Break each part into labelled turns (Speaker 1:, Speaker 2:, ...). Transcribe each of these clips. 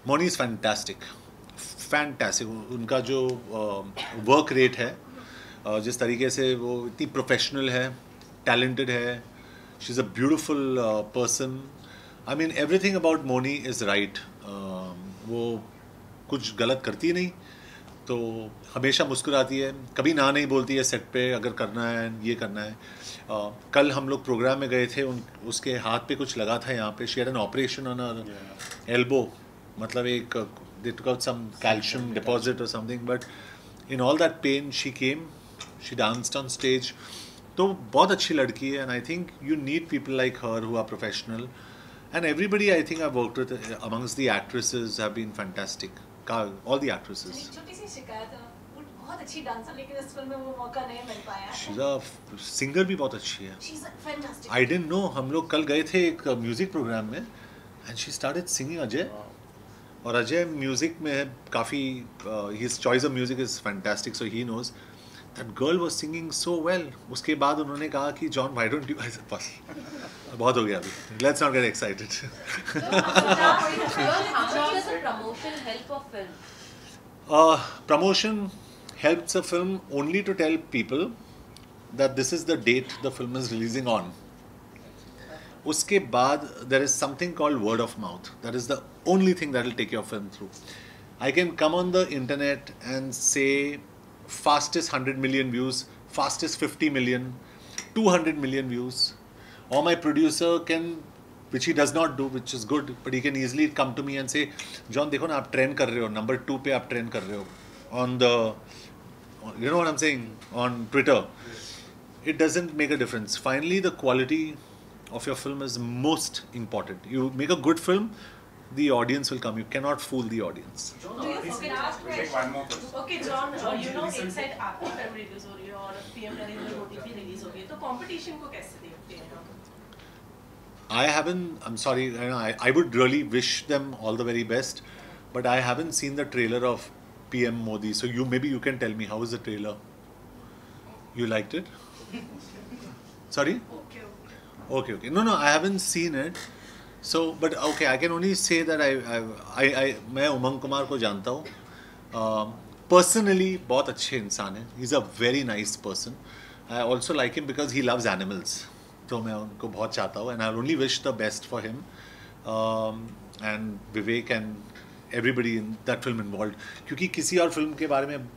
Speaker 1: Moni is fantastic, fantastic. उनका जो work rate है, जिस तरीके से वो इतनी प्रोफेशनल है, टैलेंटेड है, she is a beautiful person. I mean everything about Moni is right. वो कुछ गलत करती नहीं, तो हमेशा मुस्कुराती है, कभी ना नहीं बोलती है सेट पे अगर करना है ये करना है। कल हम लोग प्रोग्राम में गए थे, उसके हाथ पे कुछ लगा था यहाँ पे, she had an operation on elbow, मतलब एक they took out some calcium deposit or something, but in all that pain she came, she danced on stage. तो बहुत अच्छी लड़की है, and I think you need people like her who are professional, and everybody I think I've worked with amongst the actresses have been fantastic, all the actresses.
Speaker 2: छोटी सी शिकायत है, वो बहुत अच्छी डांसर, लेकिन इस फिल्म में वो मौका नहीं मिल पाया है।
Speaker 1: She's a singer भी बहुत अच्छी है।
Speaker 2: She's fantastic.
Speaker 1: I didn't know, हम लोग कल गए थे एक म्यूजिक प्रोग्राम में, and she started singing Ajay, और अजय म्यूजिक में है काफ़ी, his choice of music is fantastic, so he knows. That girl was singing so well. उसके बाद उन्होंने कहा कि John why don't you, I said बस बहुत हो गया अभी, let's not get excited.
Speaker 3: How does the promotion help a film?
Speaker 1: Promotion helps a film only to tell people that this is the date the film is releasing on. उसके बाद there is something called word of mouth. That is the only thing that will take your film through. I can come on the internet and say fastest 100 million views, fastest 50 million, 200 million views, or my producer can, which he does not do, which is good, but he can easily come to me and say, John देखो ना आप trend कर रहे हो, number 2 पे आप trend कर रहे हो on the, you know what I'm saying, on Twitter. It doesn't make a difference. Finally, the quality of your film is most important. You make a good film, the audience will come. You cannot fool the audience.
Speaker 4: John,
Speaker 2: Do you
Speaker 4: recently-
Speaker 2: last
Speaker 4: take one more question.
Speaker 2: Okay, John, you know
Speaker 4: recently-
Speaker 2: एक side आपकी film release हो रही है और PM Narendra Modi की release हो रही है, तो कंपटीशन को कैसे देखते हैं आप?
Speaker 1: I haven't, I'm sorry, I would really wish them all the very best, but I haven't seen the trailer of PM Modi. So maybe you can tell me, how is the trailer? You liked it? Sorry?
Speaker 2: Okay.
Speaker 1: Okay. No, I haven't seen it. So, but okay, I can only say that मैं उमंग कुमार को जानता हूँ. Personally, बहुत अच्छे इंसान हैं. He's a very nice person. I also like him because he loves animals. तो मैं उनको बहुत चाहता हूँ, and I only wish the best for him, and Vivek and everybody in that film involved. क्योंकि किसी और फिल्म के बारे में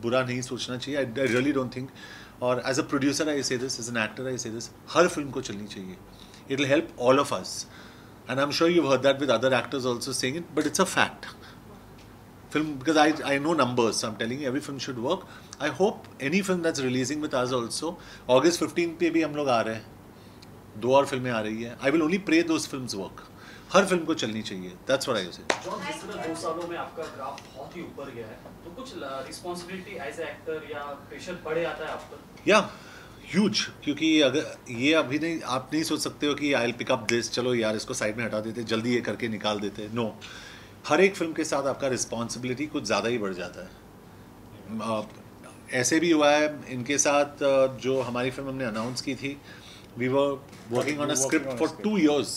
Speaker 1: बुरा नहीं सोचना चाहिए. I really don't think. और as a producer I say this, as an actor I say this, her film को चलनी चाहिए. It will help all of us. And I'm sure you've heard that with other actors also saying it, but it's a fact. Film, because I know numbers, so I'm telling you, every film should work. I hope any film that's releasing with us also, August 15th पे भी हम लोग आ रहे हैं, 2 और फिल्में आ रही है. I will only pray those films work. Her film को चलनी चाहिए. That's what I say.
Speaker 4: John, जिस तरह 2 सालों में आपका ग्राफ बहुत ही ऊपर गया है, तो कुछ रिस्पॉन्सिबिलिटी एज ए एक्टर या प्रेशर बढ़े आता है आप पर?
Speaker 1: या ह्यूज, क्योंकि अगर ये अभी नहीं, आप नहीं सोच सकते हो कि I will pick up this, चलो यार इसको साइड में हटा देते, जल्दी ये करके निकाल देते. नो, हर एक फिल्म के साथ आपका रिस्पॉन्सिबिलिटी कुछ ज़्यादा ही बढ़ जाता है. ऐसे भी हुआ है इनके साथ, जो हमारी फिल्म हमने अनाउंस की थी, we were working on a script for 2 years,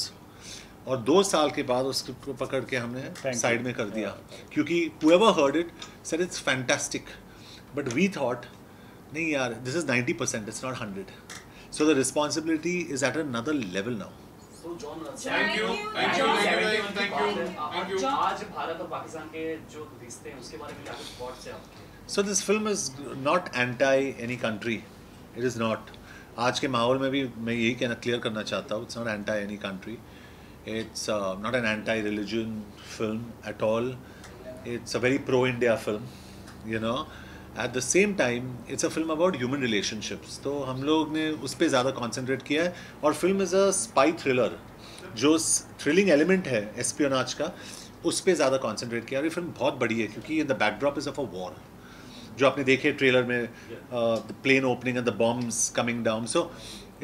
Speaker 1: और 2 साल के बाद उस स्क्रिप्ट को पकड़ के हमने साइड में कर दिया, क्योंकि whoever heard it said it's fantastic, but we thought नहीं यार, this is 90%, it's not 100. So the responsibility is at another level now.
Speaker 4: So John,
Speaker 5: Thank you. Thank you. Thank you.
Speaker 4: आज भारत और पाकिस्तान के जो रिश्ते हैं उसके बारे में क्या कुछ थॉट्स हैं आपके?
Speaker 1: So this film is not anti any country. It is not. आज के माहौल में भी मैं यही क्लियर करना चाहता हूँ. It's not anti any country. It's not an anti-religion film at all. It's a very pro-India film, you know. At the same time, it's a film about human relationships. तो हम लोग ने उस पर ज़्यादा concentrate किया है, और film is a spy thriller. जो थ्रिलिंग एलिमेंट है एस्पियोनाज का, उस पर ज़्यादा कॉन्सेंट्रेट किया. और ये फिल्म बहुत बड़ी है, क्योंकि the backdrop is of a war, जो आपने देखे ट्रेलर में, the plane opening and the bombs coming down. So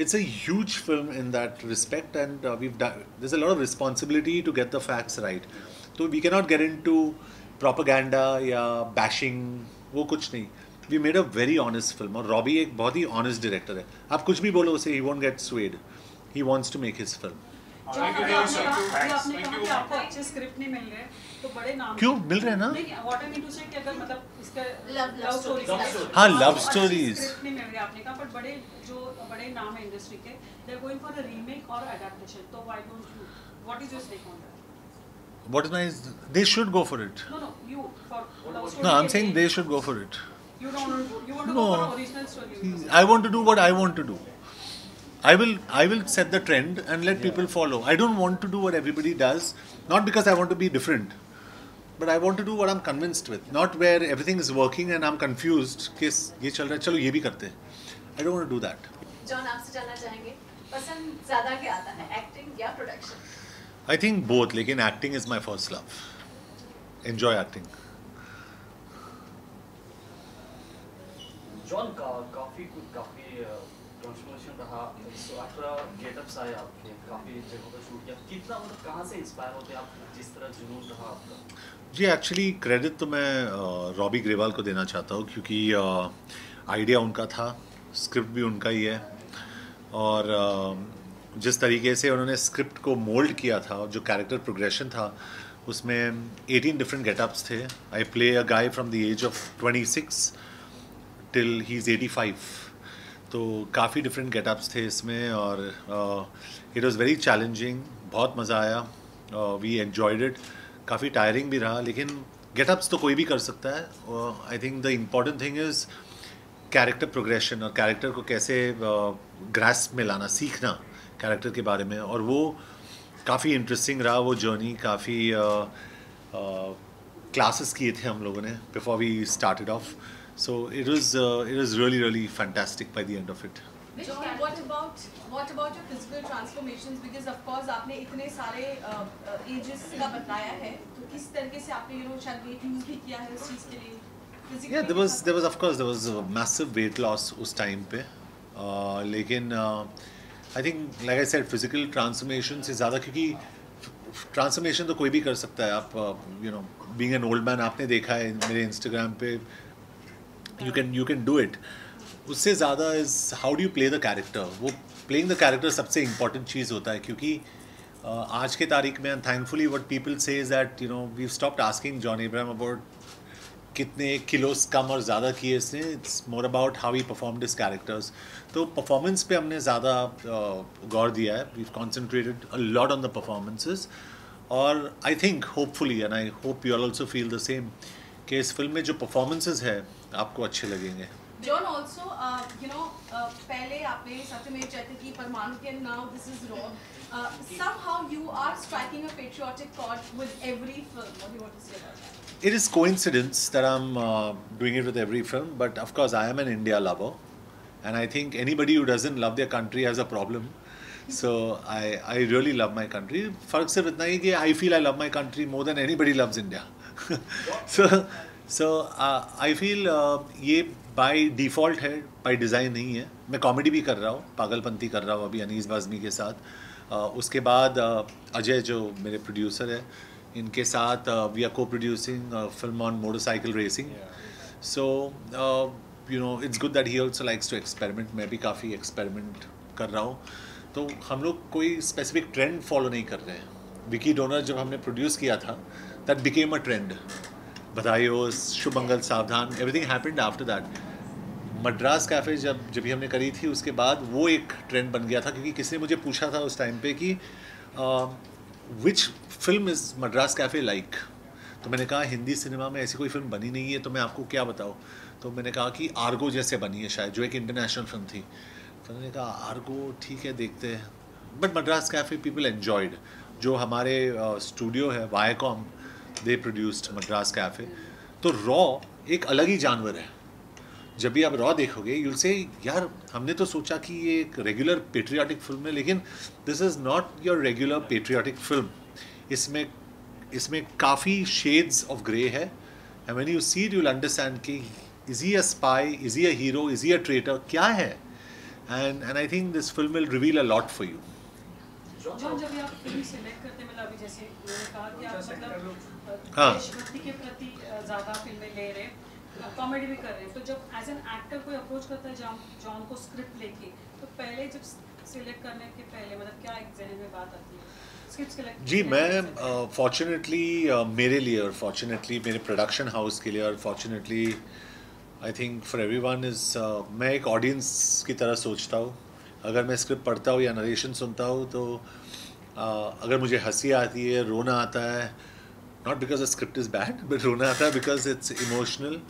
Speaker 1: it's a huge film in that respect, and there's a lot of responsibility to get the facts right. So we cannot get into propaganda या bashing, वो कुछ नहीं. We made a very honest film, और Robbie एक बहुत ही honest director है. आप कुछ भी बोलो उसे, he won't get swayed. He wants to make his film.
Speaker 5: Thank you.
Speaker 6: कि आपको अच्छे स्क्रिप्ट नहीं मिल रहे तो बड़े नाम
Speaker 1: क्यों मिल रहे हैं ना?
Speaker 6: नहीं, what I mean to say कि अगर मतलब इसका
Speaker 3: Love stories.
Speaker 1: हाँ, love stories.
Speaker 6: स्क्रिप्ट नहीं मिल रहे आपने कहा, पर बड़े नाम है इंडस्ट्री के, they are going for a remake or adaptation, तो why don't you? What is your take on that?
Speaker 1: What is my? They should go for it.
Speaker 6: No, you for love story.
Speaker 1: No, I'm saying they should go for it.
Speaker 6: You want to
Speaker 1: No.
Speaker 6: go for original story.
Speaker 1: I want to do what I want to do. I will set the trend and let people follow. I don't want to do what everybody does, not because I want to be different, but I want to do what I'm convinced with, not where everything is working and I'm confused. कि ये चल रहा है, चलो ये भी करते हैं. I don't want to do that.
Speaker 3: John आपसे जानना चाहेंगे पसंद ज्यादा क्या आता है, एक्टिंग या प्रोडक्शन?
Speaker 1: I think both, लेकिन acting is my first love. Enjoy acting.
Speaker 4: John काफी ट्रांसफॉर्मेशन रहा, 18 गेटअप्स आए आपके, काफी जगहों पर शूट किया, कितना मतलब कहाँ से इंस्पायर होते आप, जिस तरह जुनून रहा आपका?
Speaker 1: जी एक्चुअली क्रेडिट तो मैं रॉबी ग्रेवाल को देना चाहता हूँ, क्योंकि आइडिया उनका था, स्क्रिप्ट भी उनका ही है, और जिस तरीके से उन्होंने स्क्रिप्ट को मोल्ड किया था, जो कैरेक्टर प्रोग्रेशन था उसमें 18 डिफरेंट गेटअप्स थे. I play a guy from the age of 26 till he is 85, तो काफ़ी डिफरेंट गेटअप्स थे इसमें, और इट वाज वेरी चैलेंजिंग. बहुत मज़ा आया, वी एन्जॉयड इट. काफ़ी टायरिंग भी रहा, लेकिन गेटअप्स तो कोई भी कर सकता है. I think the important thing is character progression, और कैरेक्टर को कैसे ग्रास्प में लाना, सीखना कैरेक्टर के बारे में, और वो काफ़ी इंटरेस्टिंग रहा. वो जर्नी काफ़ी क्लासेस किए थे हम लोगों ने before we started off. So it was really fantastic by the end of it.
Speaker 7: John, what about your physical transformations? Because of course आपने इतने सारे ages का बताया है, तो किस तरीके से आपने शायद weight lose भी किया है उस चीज़ के लिए?
Speaker 1: Yeah, there was of course there was a massive weight loss उस time पे, लेकिन I think like I said physical transformation से ज़्यादा, क्योंकि transformation तो कोई भी कर सकता है. आप being an old man, आपने देखा है मेरे Instagram पे, you can do it. उससे ज़्यादा is how do you play the character. वो playing the character सबसे important चीज़ होता है, क्योंकि आज के तारीख में thankfully what people say is that we've stopped asking John Abraham about कितने किलोस कम और ज़्यादा किए इसने. It's more about how he performed his characters. तो performance पे हमने ज़्यादा गौर दिया है. We've concentrated a lot on the performances, और I think hopefully and I hope you all also feel the same कि इस फिल्म में जो performances है आपको अच्छे लगेंगे.
Speaker 7: John also, पहले आपने सत्यमेव जयते की परमाणु के, now this is Raw. Somehow you are striking a patriotic chord with every film. What do you want to say about that?
Speaker 1: It is coincidence that I'm doing it with every film, but of course I am an India lover, and I think anybody who doesn't love their country has a problem. So I really love my country. फर्क सिर्फ इतना ही कि I feel I love my country more than anybody loves India. So I feel ये by default है, by design नहीं है. मैं comedy भी कर रहा हूँ, पागलपंती कर रहा हूँ अभी अनीस बाज़मी के साथ. उसके बाद अजय जो मेरे प्रोड्यूसर है, इनके साथ we are co-producing a film on motorcycle racing. So it's good that he also likes to experiment. मैं भी काफ़ी experiment कर रहा हूँ. तो हम लोग कोई specific trend follow नहीं कर रहे हैं. विकी डोनर जब हमने प्रोड्यूस किया था, that became a trend. बधाई हो, शुभ मंगल सावधान, everything happened after that. Madras cafe जब भी हमने करी थी, उसके बाद वो एक ट्रेंड बन गया था, क्योंकि किसी ने मुझे पूछा था उस टाइम पे कि which film is Madras cafe like. तो मैंने कहा हिंदी सिनेमा में ऐसी कोई फिल्म बनी नहीं है, तो मैं आपको क्या बताऊँ. तो मैंने कहा कि आर्गो जैसे बनी है शायद, जो एक इंटरनेशनल फिल्म थी. तो मैंने कहा आर्गो ठीक है, देखते हैं. But Madras cafe people enjoyed. जो हमारे स्टूडियो है वायाकॉम, दे प्रोड्यूस्ड मद्रास कैफ़े. तो रॉ एक अलग ही जानवर है. जब भी आप रॉ देखोगे यूल से यार हमने तो सोचा कि ये एक रेगुलर पेट्रियाटिक फिल्म है, लेकिन this is not your regular patriotic film. इसमें काफ़ी शेड्स ऑफ ग्रे है, and when you see it you will understand कि is he a spy, is he a hero, is he a traitor, क्या है. And I think this film will reveal a lot for you.
Speaker 6: John, जब आप film select करते हैं, मतलब अभी जैसे मैंने कहा कि आप मतलब
Speaker 1: हाँ.
Speaker 6: देशभक्ति के प्रति ज़्यादा फिल्में ले रहे हैं, कॉमेडी भी कर रहे हैं, तो जब एज एन एक्टर कोई अप्रोच करता है जॉन को स्क्रिप्ट लेके, तो पहले जब सिलेक्ट करने के पहले मतलब क्या एक जहन में बात आती है स्क्रिप्ट सिलेक्ट
Speaker 1: जी मैं फॉर्चुनेटली मेरे लिए और फॉर्चुनेटली मेरे प्रोडक्शन हाउस के लिए और fortunately I think for everyone is मैं एक ऑडियंस की तरह सोचता हूँ. अगर मैं स्क्रिप्ट पढ़ता हूँ या नरेशन सुनता हूँ तो अगर मुझे हंसी आती है, रोना आता है, not because the script is bad but रोना आता है बिकॉज इट्स इमोशनल,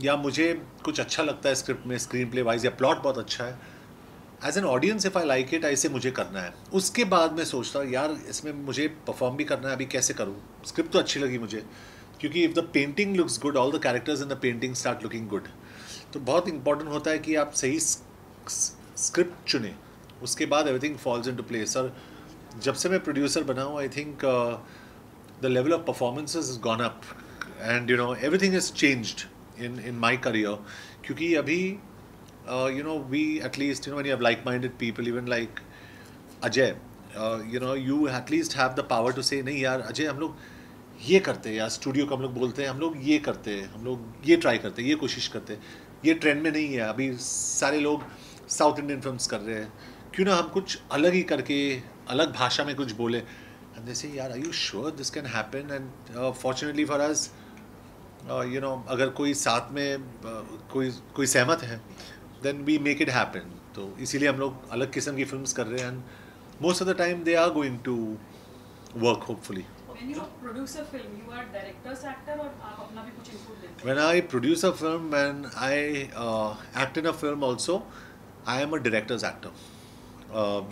Speaker 1: या मुझे कुछ अच्छा लगता है स्क्रिप्ट में स्क्रीन प्ले वाइज या प्लॉट बहुत अच्छा है, as an audience if I like it ऐसे मुझे करना है. उसके बाद मैं सोचता हूँ यार इसमें मुझे परफॉर्म भी करना है, अभी कैसे करूँ. स्क्रिप्ट तो अच्छी लगी मुझे क्योंकि if the painting looks good all the characters in the painting start looking good. तो बहुत इंपॉर्टेंट होता है कि आप सही स्क्रिप्ट चुने, उसके बाद एवरीथिंग फॉल्स इनटू प्लेस. और जब से मैं प्रोड्यूसर बना हूँ I think the level of performances is gone up and you know everything is changed in my career. क्योंकि अभी you know we at least you know when you have like-minded people even like Ajay, you know you at least have the power to say नहीं यार अजय हम लोग ये करते हैं, या स्टूडियो को हम लोग बोलते हैं हम लोग ये करते हैं, हम लोग ये ट्राई करते हैं, ये कोशिश करते हैं, ये ट्रेंड में नहीं है. अभी सारे लोग साउथ इंडियन फिल्म्स कर रहे हैं, क्यों ना हम कुछ अलग ही करके अलग भाषा में कुछ बोले. एंड दे से यार are you sure this can happen. And fortunately for us you know अगर कोई साथ में कोई सहमत है then we make it happen. तो इसीलिए हम लोग अलग किस्म की फिल्म्स कर रहे हैं and most of the time they are going to work hopefully.
Speaker 6: When you produce a film, you are director's actor और आप अपना भी कुछ input देते हैं?
Speaker 1: When I produce a film, when I act in a film also, I am a director's actor.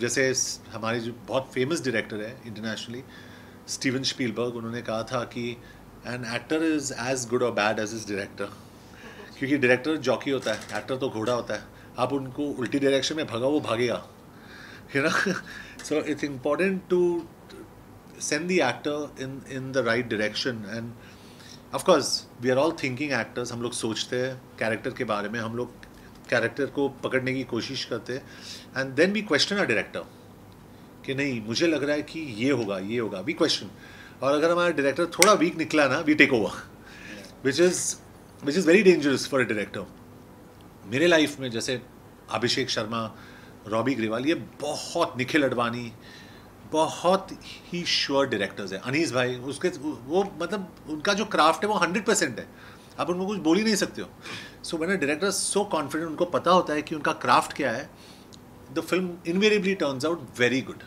Speaker 1: जैसे हमारे जो बहुत फेमस डायरेक्टर है इंटरनेशनली स्टीवन स्पीलबर्ग, उन्होंने कहा था कि an actor is as good or bad as his director. क्योंकि डायरेक्टर जॉकी होता है, एक्टर तो घोड़ा होता है. आप उनको उल्टी डायरेक्शन में भगाओ वो भागेगा, you know. So it's important to send the actor in the right direction. And of course we are all thinking actors. हम लोग सोचते हैं कैरेक्टर के बारे में, हम लोग कैरेक्टर को पकड़ने की कोशिश करते हैं and then we question a director कि नहीं मुझे लग रहा है कि ये होगा ये होगा, वी क्वेश्चन. और अगर हमारा डायरेक्टर थोड़ा वीक निकला ना, we take over, which is very dangerous for a director. मेरे लाइफ में जैसे अभिषेक शर्मा, रॉबी ग्रेवाल, ये बहुत, निखिल अडवाणी, बहुत ही श्योर डायरेक्टर्स हैं. अनीस भाई, उसके वो मतलब उनका जो क्राफ्ट है वो 100% है, आप उनको कुछ बोल ही नहीं सकते हो. So when a director so confident, उनको पता होता है कि उनका क्राफ्ट क्या है, the film invariably turns out very good.